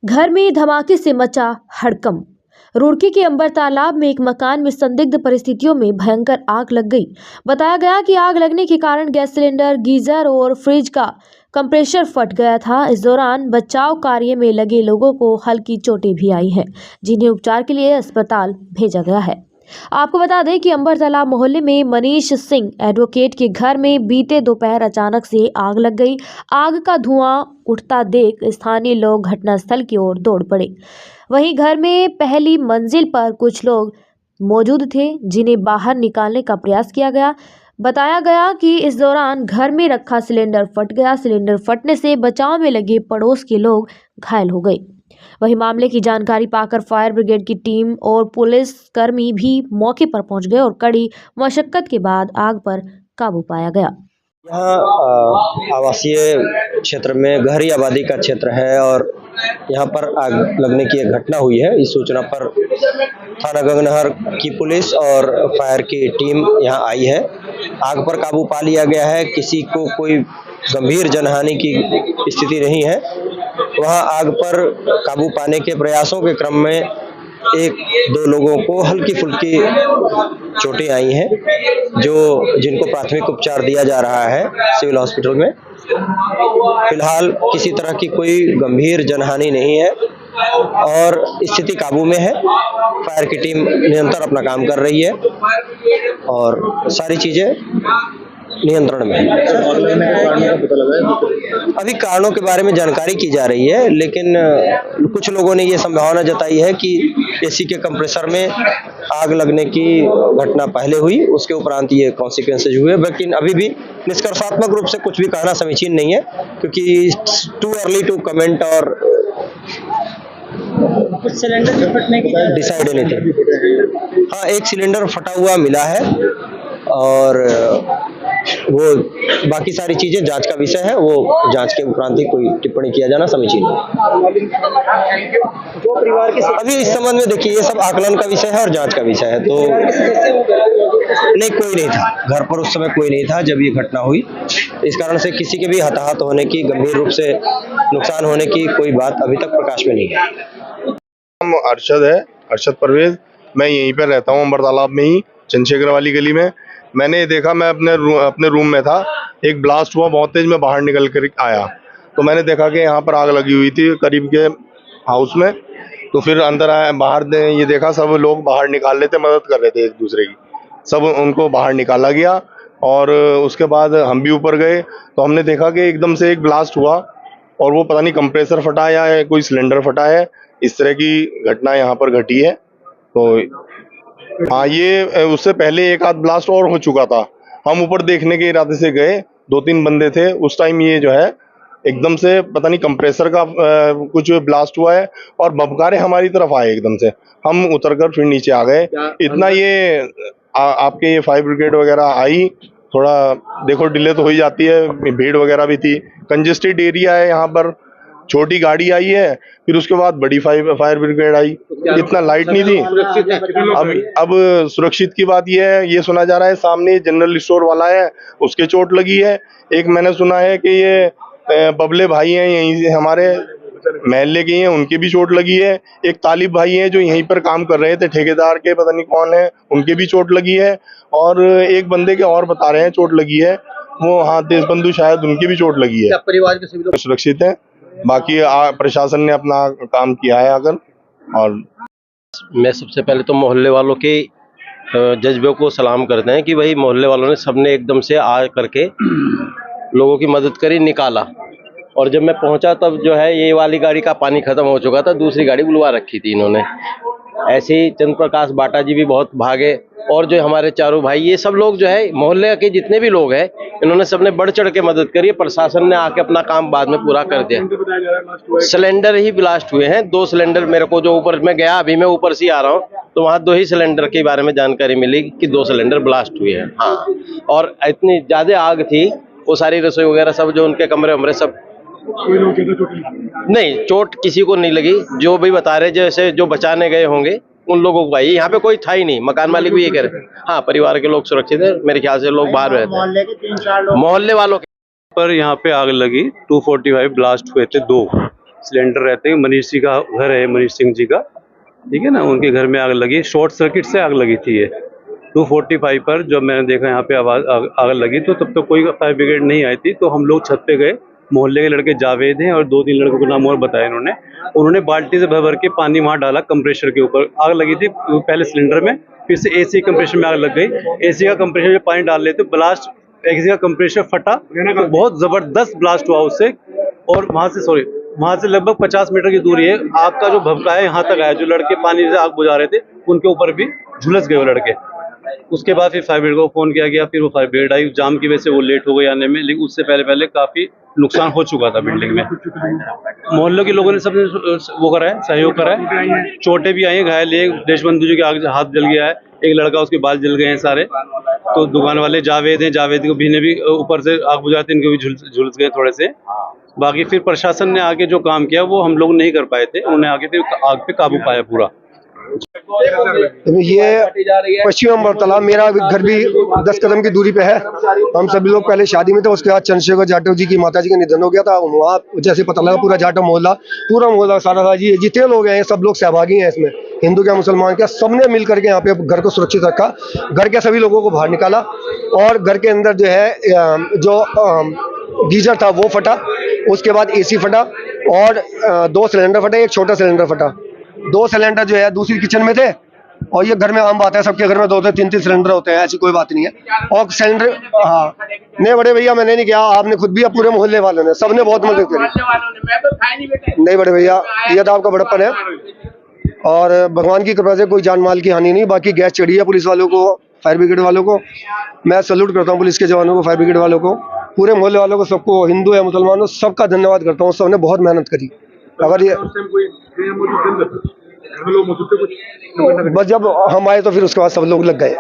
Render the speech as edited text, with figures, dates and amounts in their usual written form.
घर में धमाके से मचा हड़कंप। रुड़की के अंबर तालाब में एक मकान में संदिग्ध परिस्थितियों में भयंकर आग लग गई। बताया गया कि आग लगने के कारण गैस सिलेंडर, गीजर और फ्रिज का कंप्रेसर फट गया था। इस दौरान बचाव कार्य में लगे लोगों को हल्की चोटें भी आई हैं, जिन्हें उपचार के लिए अस्पताल भेजा गया है। आपको बता दें कि अंबर तालाब मोहल्ले में मनीष सिंह एडवोकेट के घर में बीते दोपहर अचानक से आग लग गई। आग का धुआं उठता देख स्थानीय लोग घटनास्थल की ओर दौड़ पड़े। वहीं घर में पहली मंजिल पर कुछ लोग मौजूद थे, जिन्हें बाहर निकालने का प्रयास किया गया। बताया गया कि इस दौरान घर में रखा सिलेंडर फट गया। सिलेंडर फटने से बचाव में लगे पड़ोस के लोग घायल हो गए। वहीं मामले की जानकारी पाकर फायर ब्रिगेड की टीम और पुलिस कर्मी भी मौके पर पहुंच गए और कड़ी मशक्कत के बाद आग पर काबू पाया गया। यहाँ आवासीय क्षेत्र में गहरी आबादी का क्षेत्र है और यहाँ पर आग लगने की एक घटना हुई है। इस सूचना पर थाना गंगनहर की पुलिस और फायर की टीम यहाँ आई है। आग पर काबू पा लिया गया है। किसी को कोई गंभीर जनहानि की स्थिति नहीं है। वहाँ आग पर काबू पाने के प्रयासों के क्रम में एक दो लोगों को हल्की फुल्की चोटें आई हैं, जिनको प्राथमिक उपचार दिया जा रहा है सिविल हॉस्पिटल में। फिलहाल किसी तरह की कोई गंभीर जनहानि नहीं है और स्थिति काबू में है। फायर की टीम निरंतर अपना काम कर रही है और सारी चीजें नियंत्रण में है। अभी कारणों के बारे में जानकारी की जा रही है, लेकिन कुछ लोगों ने ये संभावना जताई है कि एसी के कंप्रेसर में आग लगने की घटना पहले हुई, उसके उपरांत ये कॉन्सिक्वेंसेज हुए। लेकिन अभी भी निष्कर्षात्मक रूप से कुछ भी कहना समीचीन नहीं है, क्योंकि टू अर्ली टू कमेंट और कुछ सिलेंडर के फटने की डिसाइड एनीथिंग। हाँ, एक सिलेंडर फटा हुआ मिला है और वो बाकी सारी चीजें जांच का विषय है। वो जांच के उपरांत ही कोई टिप्पणी किया जाना समीचीन है। जो परिवार के अभी इस संबंध में देखिए, ये सब आकलन का विषय है और जांच का विषय है। तो नहीं, कोई नहीं था घर पर उस समय, कोई नहीं था जब ये घटना हुई। इस कारण से किसी के भी हताहत होने की, गंभीर रूप से नुकसान होने की कोई बात अभी तक प्रकाश में नहीं है। नाम अरशद है, अरशद परवेज। मैं यहीं पर रहता हूँ, अंबर तालाब में ही, चंद्रशेखर वाली गली में। मैंने देखा, मैं अपने रूम में था, एक ब्लास्ट हुआ बहुत तेज। मैं बाहर निकल कर आया तो मैंने देखा कि यहाँ पर आग लगी हुई थी करीब के हाउस में। तो फिर अंदर आया, बाहर ये देखा, सब लोग बाहर निकाल लेते, मदद कर रहे थे एक दूसरे की। सब उनको बाहर निकाला गया और उसके बाद हम भी ऊपर गए तो हमने देखा कि एकदम से एक ब्लास्ट हुआ और वो पता नहीं कंप्रेसर फटा या कोई सिलेंडर फटा है। इस तरह की घटना यहाँ पर घटी है। तो हाँ, ये उससे पहले एक आध ब्लास्ट और हो चुका था। हम ऊपर देखने के इरादे से गए, 2-3 बंदे थे उस टाइम। ये जो है एकदम से पता नहीं कंप्रेसर का कुछ ब्लास्ट हुआ है और बमकारे हमारी तरफ आए एकदम से। हम उतरकर फिर नीचे आ गए। इतना ये आपके ये फायर ब्रिगेड वगैरह आई, थोड़ा देखो डिले तो हो ही जाती है, भीड़ वगैरह भी थी, कंजेस्टेड एरिया है यहाँ पर। छोटी गाड़ी आई है, फिर उसके बाद बड़ी फायर ब्रिगेड आई। इतना लाइट नहीं थी। अब सुरक्षित की बात ये है, ये सुना जा रहा है सामने जनरल स्टोर वाला है, उसके चोट लगी है। एक मैंने सुना है कि ये बबले भाई हैं यहीं से हमारे महल्ले के हैं, उनके भी चोट लगी है। एक तालिब भाई हैं जो यहीं पर काम कर रहे थे, ठेकेदार के, पता नहीं कौन है, उनके भी चोट लगी है। और एक बंदे के और बता रहे हैं चोट लगी है, वो हाँ देशबंधु शायद, उनकी भी चोट लगी है। परिवार के सभी लोग सुरक्षित है। बाकी प्रशासन ने अपना काम किया है आकर। और मैं सबसे पहले तो मोहल्ले वालों के जज्बे को सलाम करते हैं कि भाई मोहल्ले वालों ने सबने एकदम से आ करके लोगों की मदद करी, निकाला। और जब मैं पहुंचा तब जो है ये वाली गाड़ी का पानी खत्म हो चुका था, दूसरी गाड़ी बुलवा रखी थी इन्होंने। ऐसे ही चंद्र प्रकाश बाटा जी भी बहुत भागे और जो हमारे चारों भाई, ये सब लोग जो है मोहल्ले के जितने भी लोग हैं, इन्होंने सबने बढ़ चढ़ के मदद करी। प्रशासन ने आके अपना काम बाद में पूरा कर दिया। सिलेंडर ही ब्लास्ट हुए हैं, 2 सिलेंडर। मेरे को जो ऊपर में गया, अभी मैं ऊपर से आ रहा हूँ, तो वहाँ 2 ही सिलेंडर के बारे में जानकारी मिली कि 2 सिलेंडर ब्लास्ट हुए हैं। हाँ, और इतनी ज्यादा आग थी, वो सारी रसोई वगैरह सब जो उनके कमरे वमरे सब नहीं, चोट किसी को नहीं लगी। जो भी बता रहे, जैसे जो बचाने गए होंगे उन लोगों को भाई, यहाँ पे कोई था ही नहीं। मकान मालिक भी ये कह रहे। हाँ, परिवार के लोग सुरक्षित है, मेरे ख्याल से लोग बाहर रहते हैं। मोहल्ले वालों के पर यहाँ पे आग लगी, 245 ब्लास्ट हुए थे 2। सिलेंडर रहते हैं। मनीष जी का घर है, मनीष सिंह जी का, ठीक है ना, उनके घर में आग लगी, शॉर्ट सर्किट से आग लगी थी। ये 245 पर जब मैंने देखा यहाँ पे आग लगी तो तब तक कोई फायर ब्रिगेड नहीं आई थी। तो हम लोग छत पे गए, मोहल्ले के लड़के जावेद हैं और 2-3 लड़कों के नाम और बताए उन्होंने बाल्टी से भर भर के पानी वहाँ डाला। कंप्रेसर के ऊपर आग लगी थी, पहले सिलेंडर में, फिर से एसी कंप्रेसर में आग लग गई। एसी का कंप्रेसर में पानी डाल लेते ब्लास्ट, एसी का कंप्रेसर फटा तो बहुत जबरदस्त ब्लास्ट हुआ उससे। और वहाँ से लगभग 50 मीटर की दूरी है। आग का जो भभका है यहाँ तक आया, जो लड़के पानी से आग बुझा रहे थे उनके ऊपर भी झुलस गए वो लड़के। उसके बाद फिर फायर ब्रिगेड को फोन किया गया, फिर वो फायर ब्रिगेड आई। जाम की वजह से वो लेट हो गई आने में, लेकिन उससे पहले काफी नुकसान हो चुका था बिल्डिंग में। मोहल्ले के लोगों ने सबने वो करा है, सहयोग करा है। चोटें भी आई हैं, घायल है, देशबंधु जी के आग हाथ जल गया है, एक लड़का उसके बाल जल गए हैं सारे। तो दुकान वाले जावेद हैं, जावेद को भी ने भी ऊपर से आग बुझाते, इनके भी झुलस गए थोड़े से। बाकी फिर प्रशासन ने आगे जो काम किया वो हम लोग नहीं कर पाए थे, उन्होंने आगे फिर आग पे काबू पाया पूरा। ये पश्चिम अम्बरतला, मेरा घर भी 10 कदम की दूरी पे है। हम सभी लोग पहले शादी में थे, उसके बाद चंद्रशेखर जाटव जी की माता जी का निधन हो गया था। वहाँ जैसे पता लगा पूरा जाटव पूरा मोहल्ला सारा जी जितने लोग हैं सब लोग सहभागी हैं इसमें, हिंदू क्या मुसलमान क्या, सबने मिल करके यहाँ पे घर को सुरक्षित रखा। घर के सभी लोगों को बाहर निकाला और घर के अंदर जो है जो गीजर था वो फटा, उसके बाद एसी फटा और 2 सिलेंडर फटे, एक छोटा सिलेंडर फटा। 2 सिलेंडर जो है दूसरी किचन में थे और ये घर में आम बात है, सबके घर में 2-2 3-3 सिलेंडर होते हैं, ऐसी कोई बात नहीं है। और सिलेंडर हाँ नहीं बड़े भैया, मैंने नहीं किया, आपने खुद भी, पूरे मोहल्ले वालों ने, सबने बहुत मदद करी। नहीं बड़े भैया, ये तो आपका बड़प्पन है और भगवान की कृपा से कोई जान माल की हानि नहीं। बाकी गैस चढ़ी है पुलिस वालों को, फायर ब्रिगेड वालों को मैं सैल्यूट करता हूँ, पुलिस के जवानों को, फायर ब्रिगेड वालों को, पूरे मोहल्ले वालों को, सबको, हिंदू है मुसलमानों, सबका धन्यवाद करता हूँ। सबने बहुत मेहनत करी। अगर ये बस जब हम आए तो फिर उसके बाद सब लोग लग गए।